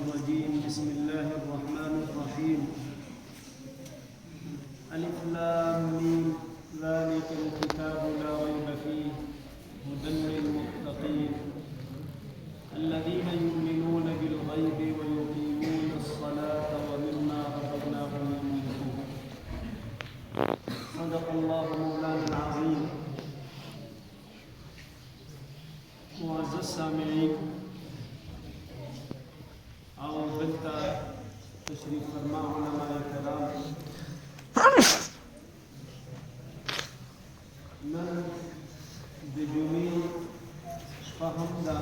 الرجيم بسم الله الرحمن الرحيم ألف لام ميم ذلك الكتاب لا ريب فيه هدى للمتقين الذين يؤمنون بالغيب ويقيمون الصلاة ومما رزقناهم ينفقون صدق الله مولانا العظيم. معزز سامعین اور بلتا تشریف فرما علماء کرام، نن د جمعې شپه هم ده،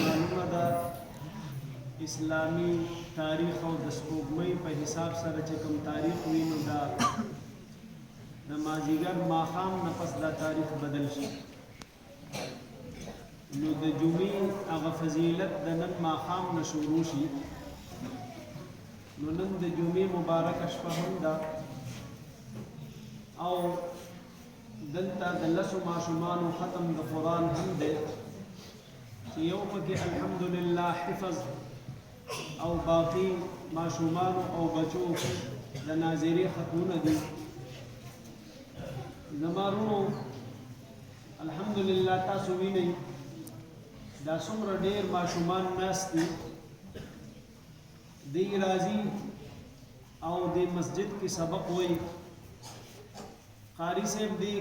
معلومه ده اسلامي تاریخ او د سپوږمۍ په حساب سره چې کوم تاریخ وي نو دا د مازدیګر ماښام نه پس دا تاریخ بدل شي. نو د جمعې هغه فضیلت د نن ماښام نه شروع شي. نو نن د جمعې مبارکه شپه هم ده او دلته د لسو ماشومانو ختم د قرآن هم دی چې یو پکې الحمدلله حفظ او باقی ماشومانو او بچو د ناظرې ختمونه دي. زما رونو الحمدلله تاسو وینئ دا څومره ډېر ماشومان ناست دي، دی راځي او د مسجد کې سبق وایي. قاری صاحب دی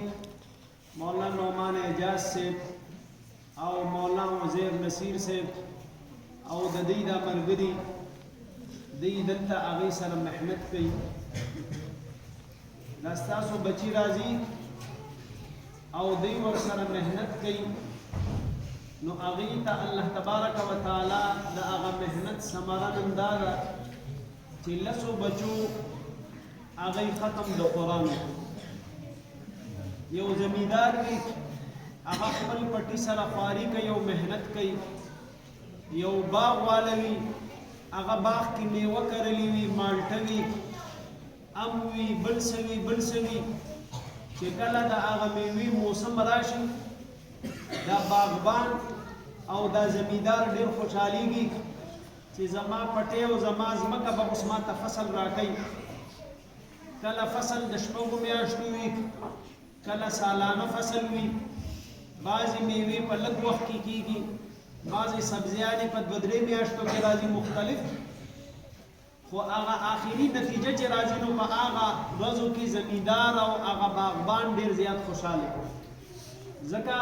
مولانا نعمان اعجاز صاحب او مولانا عزیر نصیر صاحب او د دوی دا ملګري دی دلته هغې سره محنت کوي. دا ستاسو بچي راځي او دوی ورسره محنت کوي، نو هغې ته الله تبارک و تعالی د هغه محنت ثمره نن دا ده چې لسو بچو هغې ختم د قرآن. یو زمیندار وي هغه خپل پټي سره خواري کوي او محنت کوي. یو باغ والا وي هغه باغ کې میوه کرلي وي، مالټه وي، ام وي، بل څه وي بل څه وي، چې کله د هغه میوې موسم راشي دا باغبان او دا زمیندار ډېر خوشحالیږي چې زما پټی او زما ځمکه به اوس ما ته فصل راکوي. کله فصل د شپږو میاشتو وي، کله سالانه فصل وي، بعضې میوې په لږ وخت کې کېږي، بعضې سبزیانې په دوه درې میاشتو کې راځي مختلف. خو هغه آخري نتیجه چې راځي نو په هغه ورځو کې زمیندار او هغه باغبان ډېر زیات خوشحاله ځکه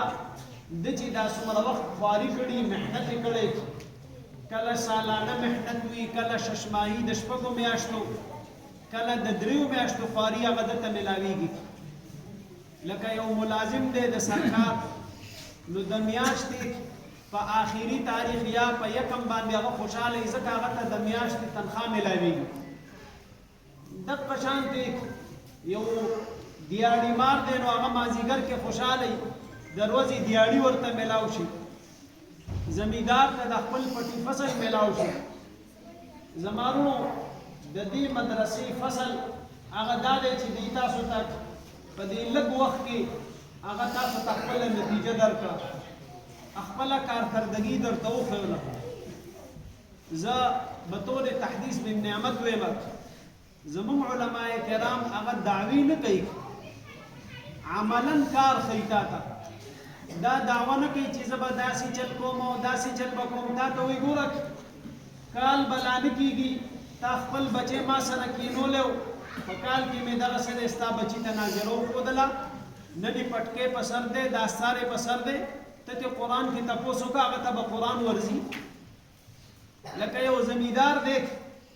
د چې دا څومره وخت خواري کړي، محنت یې کړی، کله سالانه محنت وي، کله ششماهي د شپږو میاشتو، کله د دریو میاشتو خواري هغه دته میلاویږي. لکه یو ملازم دی د سرکار، نو د میاشتې په آخري تاریخ یا په یکم باندې هغه خوشحاله وي ځکه هغه ته د میاشتې تنخوا میلاویږي. دغه شانتې یو دیاړي مار دی نو هغه مازدیګر کې خوشحاله وي، د ورځې دیاړي ورته میلاو شي، زمیندار ته د خپل پټي فصل میلاو شي. زمانو د دې مدرسې فصل هغه دا دی چې دوی تاسو ته په دې لږ وخت کې هغه تاسو ته خپله نتیجه درکړه، خپله کارکردګي درته وښوله. زه به طور تحدیث بالنعمت ویم زموږ علماء کرام هغه دعوی نه کوي، عملا کار ښیي تا ته. دا دعوه نه کوي چې زه به داسې چل کوم او داسې چل به کوم. تا ته وایي ګوره کال بلا نه کېږي، تا خپل بچی ما سره کېنولی و، په کال کې مې دغسې دی ستا بچي ته ناظره وښودله، نن یې پټکی په سر دی، داستار یې په سر دی، ته ترې قرآن کې تپوس وکړه هغه ته به قرآن ورځي. لکه یو زمیندار دی،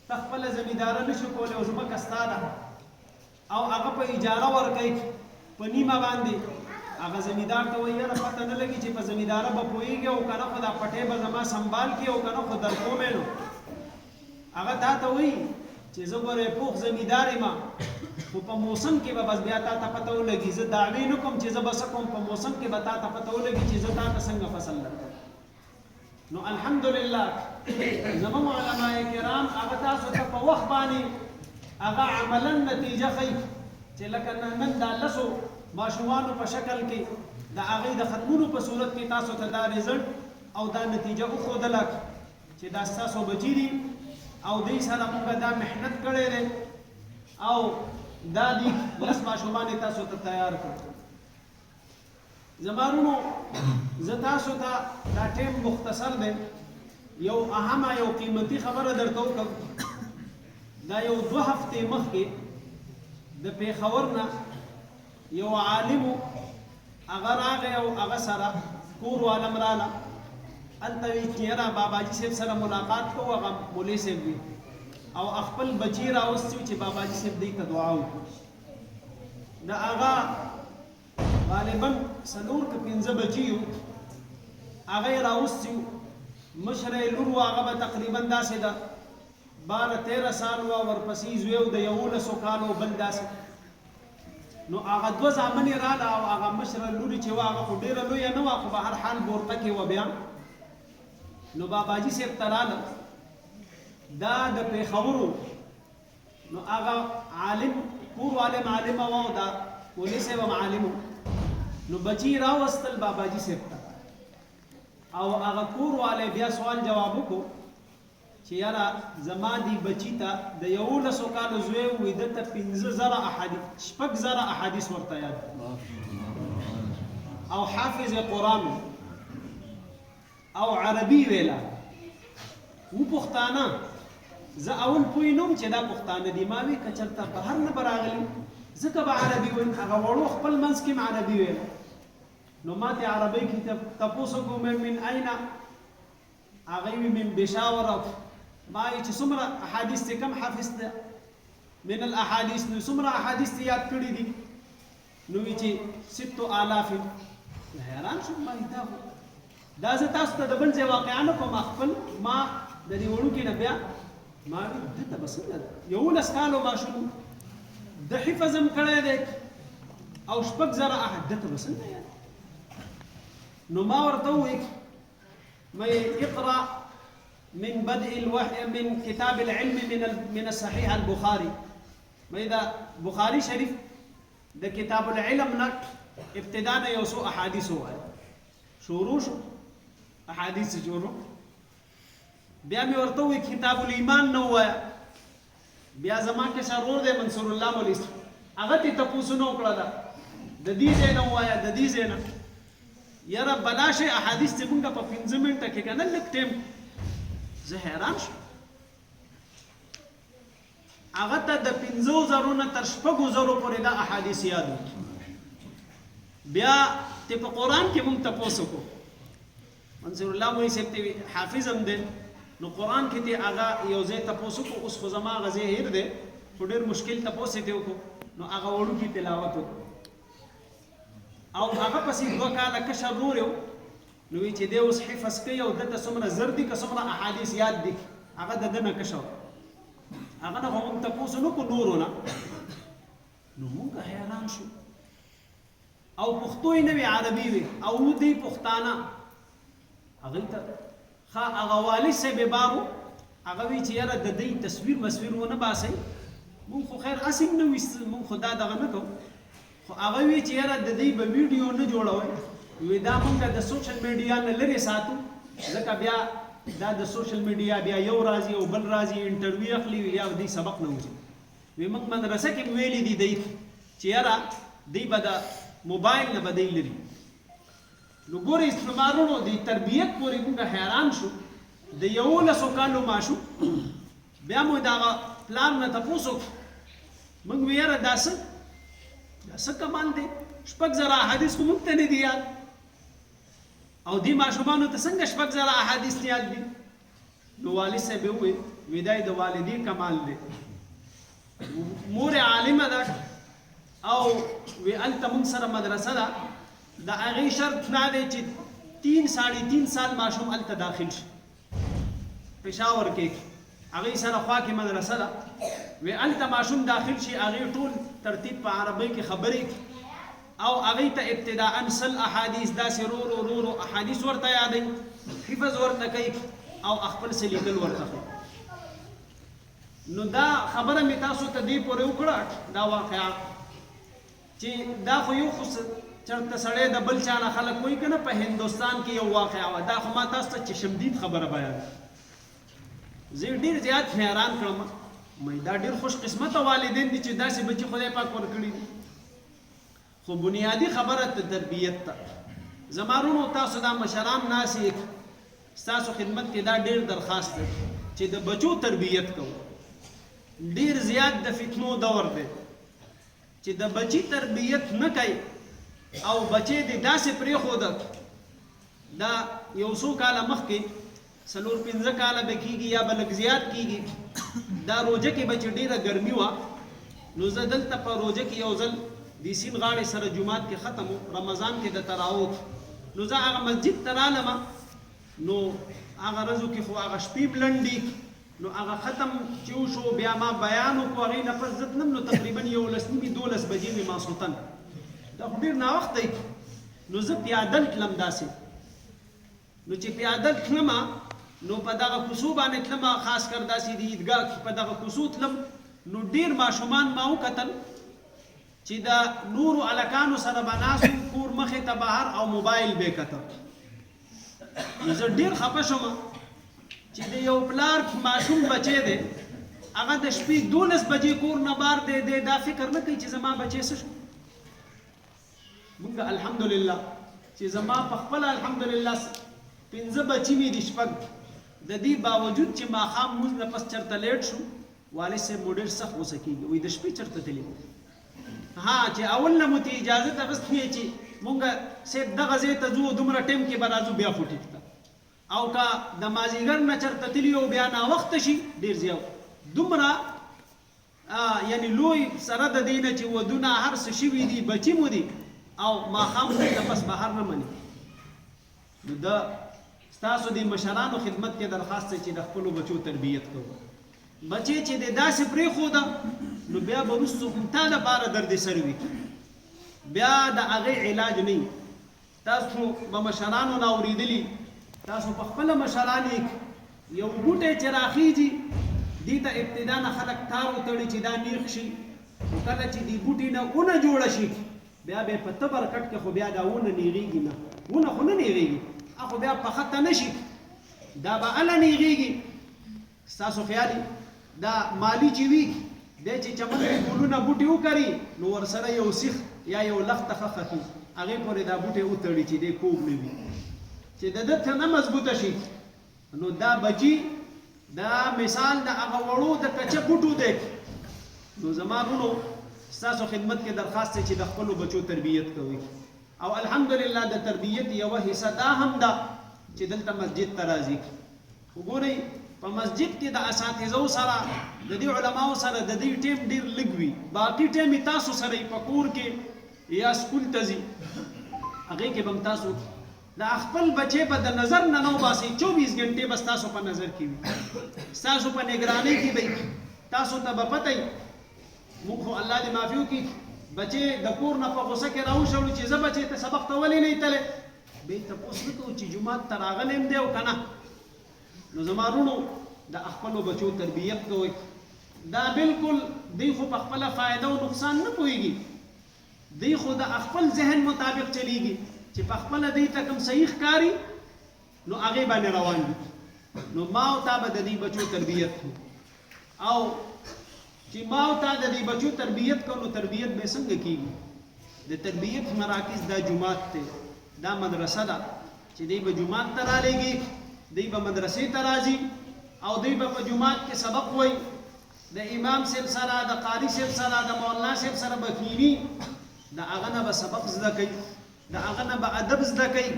ته خپله زمینداره نه شو کولی او ځمکه ستا ده او هغه په اجاره ورکوي په نیمه باندې. هغه زمیندار ته وایي یاره پته نه لګي چې په زمینداره به پوهېږي او که نه خو دا پټی به زما سنبال کړي او که نه خو در کومې نو. هغه تا ته وایي چې زه ګوره پوخ زمیندار یم خو په موسم کې به بس بیا تا ته پته ولګي. زه دعوې نه کوم چې زه به څه کوم، په موسم کې به تا ته پته ولګي چې زه تا ته څنګه فصل درکړم. نو الحمدلله زموږ علماء کرام هغه تاسو ته په وخت باندې هغه عملا نتیجه ښیي چې لکه نن دا لسو ماشومانو په شکل کې د هغې د ختمونو په صورت کې تاسو ته دا رزلټ او دا نتیجه وښودله چې دا ستاسو بچي دي او دوی سره موږ دا محنت کړی دی او دا دي 10 ماشومان تاسو ته تیار کړو. زمارونو زه تاسو ته دا ټیم مختصر دی یو اهمه یو قیمتي خبره درته وکړم. دا یو 2 هفتې مخکې د پېښور نه یو عالمو هغه راغی او هغه سره کور والم راله هلته وي چې یاره باباجي صاحب سره ملاقات کوو. هغه مولوي صاحب وي او خپل بچي راوستي چې باباجي صاحب دوی ته دعا وکړو. د هغه غالبا 4 که 5 بچي وو هغه یې راوستي وو. مشره یې لور وه هغه به تقریبا داسې ده 12-13 سال وه، ورپسې زوی و د 11 کالو بل داسې. نو هغه 2 زامن یې راله او هغه مشره لوري چې وه هغه خو ډېره لویه نه وه خو به هر حال بورقه کې وه. بیا نو باباجي صاحب ته راله دا د پېښورو نو هغه عالم کور والم عالمه وه او دا مولوي صاحب هم عالم و. نو بچي راوستل باباجي صاحب ته او هغه کور والی بیا سوال جواب وکړو چې یاره زما دی بچي ته د 11 کالو زوی وي ده ته 5,000 احادیث ورته یاد او حافظ قرآن او عربي ویلا و پښتانه. زه اول پوی نوم چې دا پښتانه دي، ما وی که چېرته بهر نه به راغلي ځکه به عربي ویل. هغه وړو خپل منځ کې م عربي ویل. نو ما ته عربۍ کې تپوس وکړو من اين؟ هغه وي من بشاور. ما وی چې څومره احادیث دې کم حافظ ده من الاحادیث؟ نو څومره احادیث دې یاد کړي دي؟ نو وی چې 6,000. حیران شوم ما دا زه تاسو ته د بل ځای واقعا نه کوم، خپل ما د دې وړوکي نه بیا ما وی دته به څنګه 11 کالو ماشوم د حفظ هم کړی دی او 6,000 دته به څنګه یاد؟ نو ما ورته وویل اقرأ من بدء الوحي من كتاب العلم من الصحيح البخاري. دا بخاري شریف د کتاب العلم نه ابتداء یو څو احادیث ووایه. شروع شو احادیث جوړو. بیا مې ورته وویل کتاب الایمان نه ووایه. بیا زما کې سرور دی منصور الله مولوي هغه ته تپوسونه وکړه د دې ځای نه ووایه د دې ځای نه. یاره بلا شی احادیث چې مونږ په 15 منټه کې کنه لږ ټیم. زه حیران شوم. هغه ته د 5,000 نه تر 6,000 پورې دا احادیث یاد وو. بیا ته په قرآن کې مونږ تپوس وکړو. منصور الله مولوي صاحب ته حافظ هم دی نو قرآن کې ته هغه یو ځای تپوس وکړو. اوس خو زما هغه ځای هیر دی خو ډېر مشکل تپوس یې ته وکړو. نو هغه وړوکي تلاوت وکړو او هغه پسې 2 کاله کشر رور یو. نو وی چې دی اوس حفظ کوي او دته څومره زر دي که څومره احادیث یاد دي هغه د ده نه کشر. هغه نه خو مونږ تپوس نه کړو نورو نه. نو مونږ حیران شو او پښتو یې نه وي عربي وي او دی پښتانه. هغوی ته ښه هغه والي صاحب بارو هغه وی چې یاره د دوی تصویر مسویر ونه باسئ. مونږ خو خیر هسې نه ویست مونږ خو دا دغه نه کوو خو هغه وی چې یاره د دوی به ویډیو نه جوړوئ. وی دا مونږ د سوشل میډیا نه لرې ساتو ځکه بیا دا د سوشل میډیا بیا یو راځي او بل راځي انټرویو اخلي یا دوی سبق نه وځي. وی موږ مدرسه کې ویلي دي دوی چې یاره دوی به د موبایل نه به دوی لري. نو ګورئ استعمارونو د تربیت پورې موږ حیران شو. د 11 کالو ماشوم بیا مو د هغه پلار نه تپوس وکړو. موږ وی یاره دا څه کمال دی 6,000 احادیث خو موږ ته نه دي یاد او دې ماشومانو ته څنګه 6,000 احادیث یاد دي؟ نو والي صاحب یې وویل وی دا د والدې کمال دی. مور عالمه ده او وی هلته موږ سره مدرسه ده. د هغې شرط دا دی چې 3-3.5 سال ماشوم هلته داخل شي پېښور کې هغې سره خوا کې مدرسه ده. وی هلته ماشوم داخل شي هغې ټول ترتیب په عربۍ کې خبرې او هغې ته ابتداء 100 احادیث داسې رو احادیث ورته یادوي حفظ ورته کوي او خپل څه لیکل ورته کوي. نو دا خبره مې تاسو ته دې پورې وکړه دا واقعه چې دا خو یو خو چېرته سړی د بل چا نه خلک وایي که نه په هندوستان کې یو واقعه وه. دا خو ما تاسو ته چشمدید خبره بیان زه ډېر زیات حیران کړم مې دا ډېر خوش قسمته والدین دي چې داسې بچي خدای پاک ورکړي دي خو بنیادی خبره ته تربیت ته زما وروڼو تاسو دا مشران ناسې ستاسو خدمت کې دا ډېر درخواست دی چې د بچو تربیت کوو ډېر زیات د فتنو دور دی چې د بچي تربیت نه کوي او بچی دې داسې پرېښوده دا یو څو کاله مخکې 4-5 کاله به کېږي یا به لږ زیات کېږي دا روژه کې به چې ډېره ګرمي وه نو زه دلته په روژه کې یو ځل د سیند غاړې سره جومات کې ختم و رمضان کې د تراوح نو زه هغه مسجد ته رالم نو هغه ورځو کې خو هغه شپې لنډې نو هغه ختم چې وشو بیا ما بیان وکړو هغې نه پس زه تلم نو تقریبا 11:30 12 بجې مې ماسخوتن دا خو ډېر ناوخت دی نو زه پیادل تلم داسې نو چې پیادل تلم نو په دغه کوڅو باندې تلم خاص کر داسې د عیدګاه کې په دغه کوڅو تلم نو ډېر ماشومان ما وکتل چې د نورو هلکانو سره به ناست کور مخې ته بهر او موبایل به یې کته نو زه ډېر خفه شوم چې د یو پلار ماشوم بچی دی هغه د شپې 12 بجې کور نه بار دی دا فکر نه کوي چې زما بچی څه شو مونږ الحمدلله چې زما په خپله الحمدلله 5 بچي مې دي شپږ د دې باوجود چې ماښام مونځ نه پس چېرته لیټ شو والد صاحب مو ډېر سخت غوسه کېږي وایي د شپې چېرته تللی ها چې اول نه مو ته اجازت اخیستې چې مونږ صاحب دغه ځای ته ځو دومره ټایم کې به راځو بیا خو ټیک ده او که د مازدیګر نه چېرته تلي او بیا ناوخته شي ډېر زیات دومره یعنی لوی سره د دې نه چې ودونه هر څه شوي دي بچي مو دي او ماښام ته پس بهر نه مني نو د ستاسو د مشرانو خدمت کې درخواست دی چې د خپلو بچو تربیت کوو بچی چې د داسې پرېښوده نو بیا به وروستو تا لپاره دردسر وي بیا د هغې علاج نه وي تاسو به مشرانو نه اورېدلي تاسو په خپله مشران یو بوټی چې راخیږي دې ته ابتدا نه خلک تار وتړي چې دا نیغ شي خو کله چې دې بوټي نه ونه جوړه شي بیا به په تبر کټ کې خو بیا دا ونه نیغېږي نه ونه خو نه نیغېږي خو بیا پخه ته نه شي دا به هله نیغېږي ستاسو خیال دا مالی چې وي دی چې چمن کې ګلونه بوټي وکري نو ورسره یو سیخ یا یو لخته خښه کړي هغې پورې دا بوټی وتړي چې دی کوږ نه وي چې د ده ته نه مضبوطه شي نو دا بچي دا مثال د هغه وړو د کچه بوټو دی نو زما وروڼو ستاسو خدمت کې درخواست دی چې د خپلو بچو تربیت کوئ او الحمدلله د تربیت یوه حصه دا هم ده چې دلته مسجد ته راځي وګورئ په مسجد کې د اساتذو سره د دې علماو سره د دې ټیم ډېر لږ وي باقي ټیم یې تاسو سره په کور کې یا سکول ته ځي هغې کې به هم تاسو د خپل بچی به د نظر نه نه وباسئ 24 غنټې به ستاسو په نظر کې وي ستاسو په نګرانۍ کې به تاسو ته به پته وي موږ خو الله دې معافي وکړي بچی د کور نه په غوسه کې راوشړو چې زه بچی ته سبق ته ولې نه یې تللی به یې تپوس نه کوو چې جومات ته راغلی یم دی او که نه نو زما وروڼو د خپلو بچو تربیت کوئ دا بالکل دوی خو په خپله فایده او نقصان نه پوهېږي دوی خو د خپل ذهن مطابق چلیږي چې په خپله دوی ته کوم صحیح ښکاري نو هغې باندې روان دي نو ما او تا به د دې بچو تربیت کوو او چې ما او تا د دې بچو تربیت کوو نو تربیت به څنګه کېږي د تربیت مراکز دا جومات دی دا مدرسه ده چې دوی به جومات ته رالېږي دوی به مدرسې ته راځي او دوی به په جومات کې سبق وایي د امام صاحب سره د قاري صاحب سره د مولانا صاحب سره به کښېني د هغه نه به سبق زده کوي د هغه نه به ادب زده کوي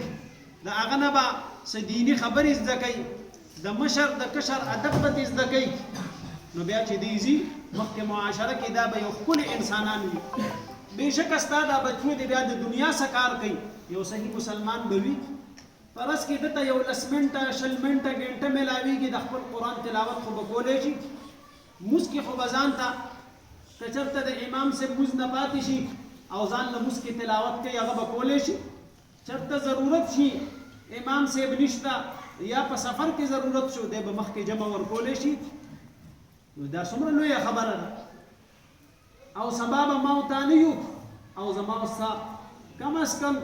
د هغه نه به څه دیني خبرې زده کوي د مشر د کشر ادب به دې زده کوي نو بیا چې دی ځي مخکې معاشره کې دا به یو ښکلي انسانان وي بېشکه ستا دا بچو دی بیا د دنیا څه کار کوي یو صحیح مسلمان به وي فرض کې دته یو 10 منټه 20 منټه ګنټه میلاویږي د خپل قرآن تلاوت خو به کولی شي مونځ کې خو به ځان ته که چېرته د امام صاحب مونځ نه پاتې شي او ځان له مونځ کې تلاوت کوي هغه به کولی شي چېرته ضرورت شي امام صاحب نشته یا په سفر کې ضرورت شو دی به مخکې جمع ورکولی شي نو دا څومره لویه خبره ده او سبا به ما او تا نه یو او زما او ستا کم از کم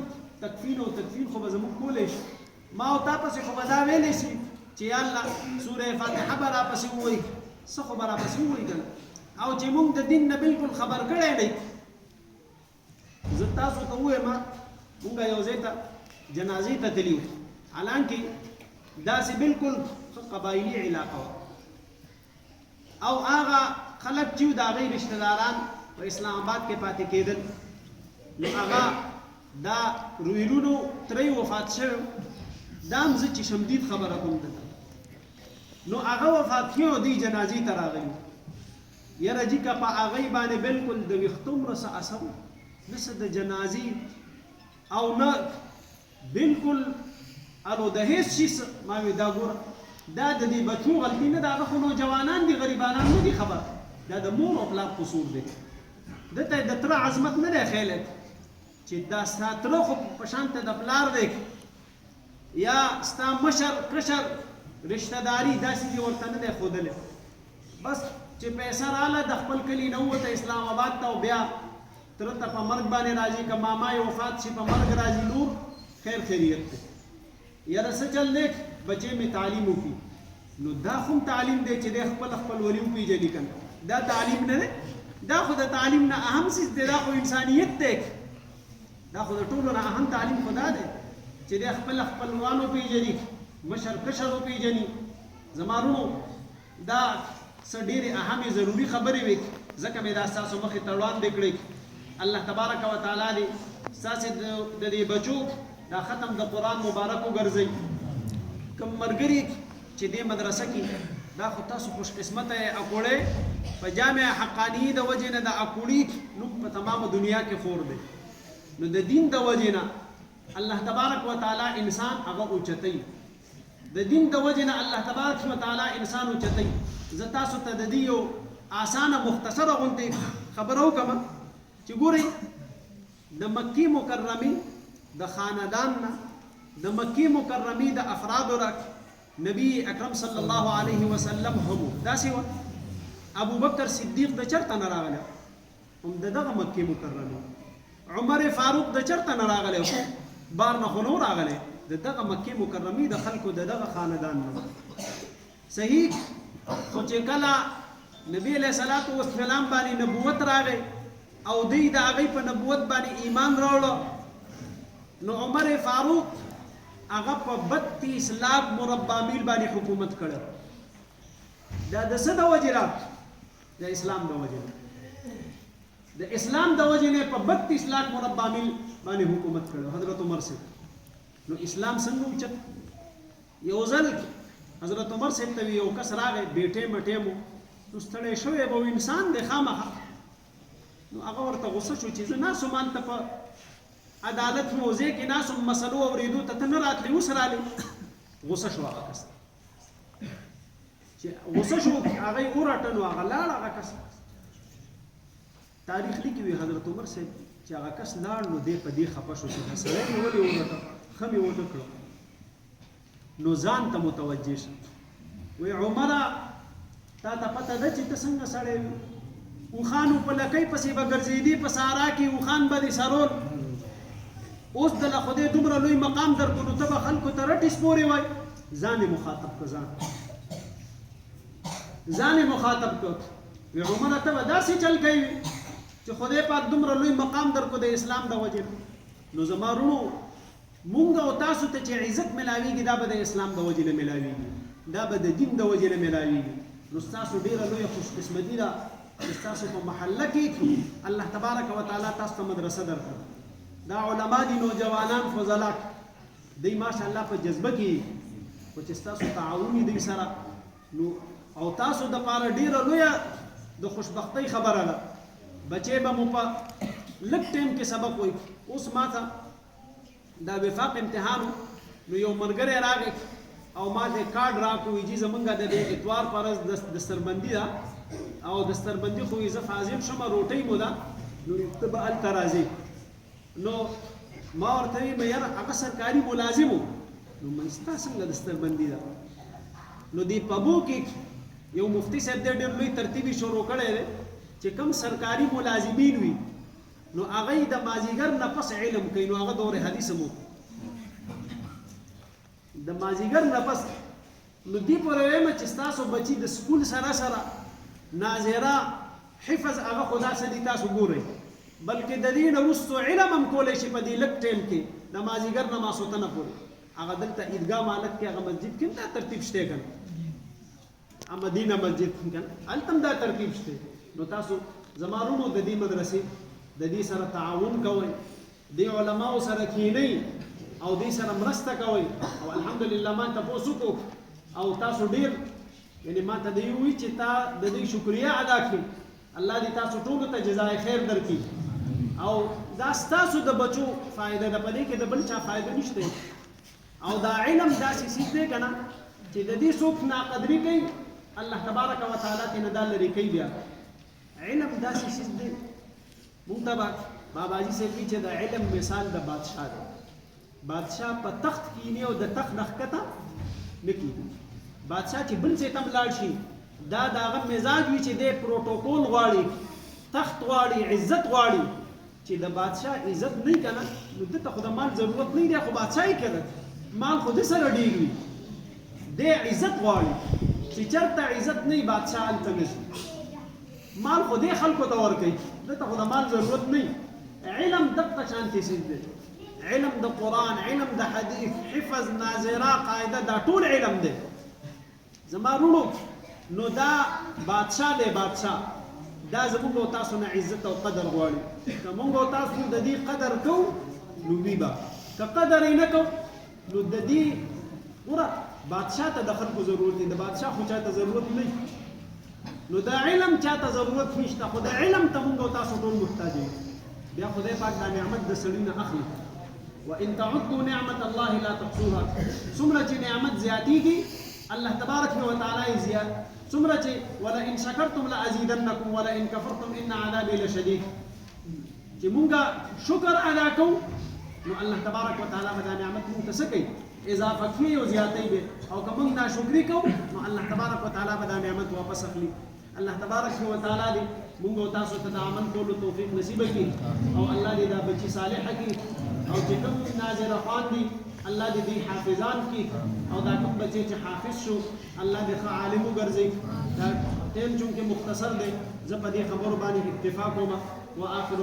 تکفین او تکفین خو به زموږ کولی شي ما او تا پسې خو به دا ویلی شي چې یا الله سوره فاتحه برا پسې وایي څه خو برا پسې وایي کنه او چې موږ د دین نه بالکل خبر کړی دی زه تاسو ته ووایم موږ یو ځای ته جنازې ته تللي وو حالانکې داسې بالکل قبایلي علاقه وه او هغه خلک چې د هغې رشته داران په اسلام آباد کې پاتې کېدل نو هغه دا رویلونو ترې وفات شوی دا هم زه چې شمدید خبره کوم دلته نو هغه وفات شوی او دوی جنازې ته راغلي یاره جي که په هغې باندې بالکل د ویښته عمره څه اثر نه څه د جنازې او نه بالکل الو د هیڅ شي ما وی دا ګوره دا د دې بچو غلطي نه ده هغه خو نوجوانان دي غریبانان نه دي خبر دا د مور او پلار قصور دی دته د تره عظمت نه دی ښیلی چې دا ستا تره خو په شانته د پلار دی یا ستا مشر کشر رشته داري داسې دي ورته نه دی ښودلی بس چې پیسه راله د خپل کلي نه ووته اسلام آباد ته او بیا تره ته په مرګ باندې راځي که ماما یې وفات شي په مرګ راځي نور خیر خیریت دی یاره څه چل دی بچې مې تعلیم وکړي نو دا خو تعلیم دی چې دی خپل خپلولي وپېژني که دا تعلیم نه دی دا خو د تعلیم نه اهم څیز دی دا خو انسانیت دی دا خو د ټولو نه اهم تعلیم خو دا دی چې دی خپل خپلوان وپېژني مشر کشر وپېژني زما وروڼو دا څه ډېرې اهمې ضروري خبرې وې ځکه مې دا ستاسو مخې ته وړاندې کړې الله تبارک وتعالی دې ستاسې د دې بچو دا ختم د قرآن مبارک وګرځوي کوم ملګري چې دې مدرسه کې دا خو تاسو خوش قسمته یې اکوړی په جامع حقانیي د وجې نه د اکوړي نوم په تمامه دنیا کې خور دی نو د دین د وجې نه الله تبارک وتعالی انسان هغه اوچتوي د دین د وجې نه الله تبارک وتعالی انسان اوچتوي زه تاسو ته د دې یو اسانه مختصره غوندې خبره وکړم چې ګورئ د مکې مکرمې د خاندان نه د مکې مکرمې د افرادو را نبی اکرم صلی الله علیه وسلم هم داسې وه ابو بکر صدیق د چرته نه راغلی هم د دغه مکې مکرمې عمر فاروق د چرته نه راغلی بار نه خو نه راغلی د دغه مکې مکرمې د خلکو د دغه خاندان نه صحیح خو چې کله نبی علیه الصلاة والسلام باندې نبوت راغی او دوی د هغې په نبوت باندې ایمان راوړه نو عمر فاروق هغه په 32 لاک مربع میل باندې حکومت کړی دا د څه د وجې را د اسلام د وجې د اسلام د وجې نه په 32 لاک مربع میل باندې حکومت کړی حضرت عمر صاحب نو اسلام څنګه اوچت یو ځل حضرت عمر صاحب ته یو کس راغی بیټې مټې مو نو ستړی شوی به انسان دی خامخا نو هغه ورته غوسه شو چې زه ناسم هلته په عدالت موضع کې ناسم مسلو اورېدو ته ته نه راتلې اوس رالې غوسه شو هغه کس چې غوسه شو هغه یې ورټه نو هغه لاړ هغه کس تاریخ لیکي وي حضرت عمر صاحب چې هغه کس لاړ نو دی په دې خفه شو چې سړی مې ولې ورټه ښه مې ونه کړه نو ځان ته متوجه شه وی عمره تا ته پته ده چې ته څنګه سړی وي اوښانو په لکۍ پسې به ګرځېدي په سارا کې اوښان به دې سرول اوس دله خدای دومره لوی مقام درکړو نو ته به خلکو ته رټې سپورې وای ځان یې مخاطب کړه ځان یې مخاطب کړه وی عمره ته به داسې چل کوي چې خدای پاک دومره لوی مقام درکړو د اسلام د وجې نو زما وروڼو مونږ او تاسو ته چې عزت ملاویږي دا به د اسلام د وجې نه ملاویږي دا به د دین د وجې نه ملاویږي نو ستاسو ډېره لویه خوشقسمتي ده چې ستاسو په محله کې الله تبارک وتعالی تاسو ته مدرسه درکړه دا علما دي نوجوانان فضلات دوی ماشاءالله په جذبه کې خو چې ستاسو تعاون یې دوی سره نو او تاسو دپاره ډېره لویه د خوشبختۍ خبره ده بچې به مو په لږ ټایم کې سبق وایي اوس ما ته دا وفاق امتحان نو یو ملګری راغی او ما ته کارډ راکړو چې زمونږ د دې اتوار پر ورځ دستربندي ده او دستربندي خو یې زه فاضل شم روټۍ مو ده نو ته به هلته راځې نو ما ورته ویل یاره هغه سرکاري ملازم و نو من ستا څنګه دستربندي ده نو دې پبو کې یو مفتي صاحب دې ډېر لوی ترتیبي شروع کړی دی چې کوم سرکاري ملازمین وي نو هغه د مازیګر نه پس علم کوي نو هغه دور حدیث مو د مازیګر نه پس نو دې پورې وایم چې ستاسو بچي د سکول سره سره ناظره حفظ هغه خدا سره دي تاسو ګورئ بلکې د دې نه وروسته علم هم کولی شي په دې لږ ټایم کې د مازدیګر نه ماسخوتنه پورې هغه دلته عیدګاه مالک کې هغه مسجد کې هم دا ترتیب شته که نه مدینه مسجد کې که نه هلته هم دا ترتیب شته نو تاسو زما وروڼو د دې مدرسې د دې سره تعاون کوئ دې علماو سره کښېنئ او دې سره مرسته کوئ او الحمدلله ما تپوس وکړو او تاسو ډېر یعنې ما ته دې ووایي چې تا د دې شکریه ادا کړي الله دې تاسو ټولو ته جزای خیر درکړي او دا ستاسو د بچو فایده ده په دې کې د بل چا فایده نشته او دا علم داسې څیز دی که نه چې د دې څوک ناقدري کوي الله تبارک وتعالی ترې نه دا لرې کوي بیا علم داسې څیز دی مونږ ته به باباجي صاحب وایي چې د علم مثال د بادشاه دی بادشاه په تخت کښېني او د تخت نه ښکته نه کېږي بادشاه چې بل ځای ته هم لاړ شي دا د هغه مزاج وي چې دی پروټوکول غواړي تخت غواړي عزت غواړي چې د بادشاه عزت نه وي که نه نو ده ته خو د مال ضرورت نه دی خو بادشاهي که ده مال خو ده سره ډېر وي دی عزت غواړي چې چېرته عزت نه وي بادشاه هلته نه شي مال خو دې خلکو ته ورکوي ده ته خو د مال ضرورت نه وي علم دقه شانتې څیز دی علم د قرآن علم د حدیث حفظ ناظره قاعده دا ټول علم دی زما وروڼو نو دا بادشاه دی بادشاه دا زموږ او تاسو نه عزت او قدر غواړي که موږ او تاسو د دې قدر کوو نو وي به که قدر یې نه کوو نو د دې ګوره بادشاه ته د خلکو ضرورت دی د بادشاه خو چاته ضرورت نه نو د علم چاته ضرورت نشته خو د علم ته موږ او تاسو ټول محتاج یو بیا خدای پاک دا نعمت د سړي نه اخلي وان تعدوا نعمت الله لا تحصوها څومره چې نعمت زیاتېږي الله تبارک وتعالی زیات څومره چې ولئن شکرتم لازیدنکم ولئن کفرتم ان عذابی لشدید چې مونږه شکر ادا کوو نو الله تبارک وتعالی به دا نعمت مونږ ته څه کوي اضافه کوي او زیاتوي به او که مونږ ناشکري کوو نو الله تبارک وتعالی به دا نعمت واپس اخلي الله تبارک وتعالی دې مونږ او تاسو ته د عمل کولو توفیق نصیب کړي او الله دې دا بچي صالحه کړي او چې کوم ناظره خوان دي الله دې دې حافظان کړي او دا کوم بچي چې حافظ شو الله دې ښه عالم وګرځي دا ټیم چونکې مختصر دی زه په دې خبرو باندې اکتفا کوم واخر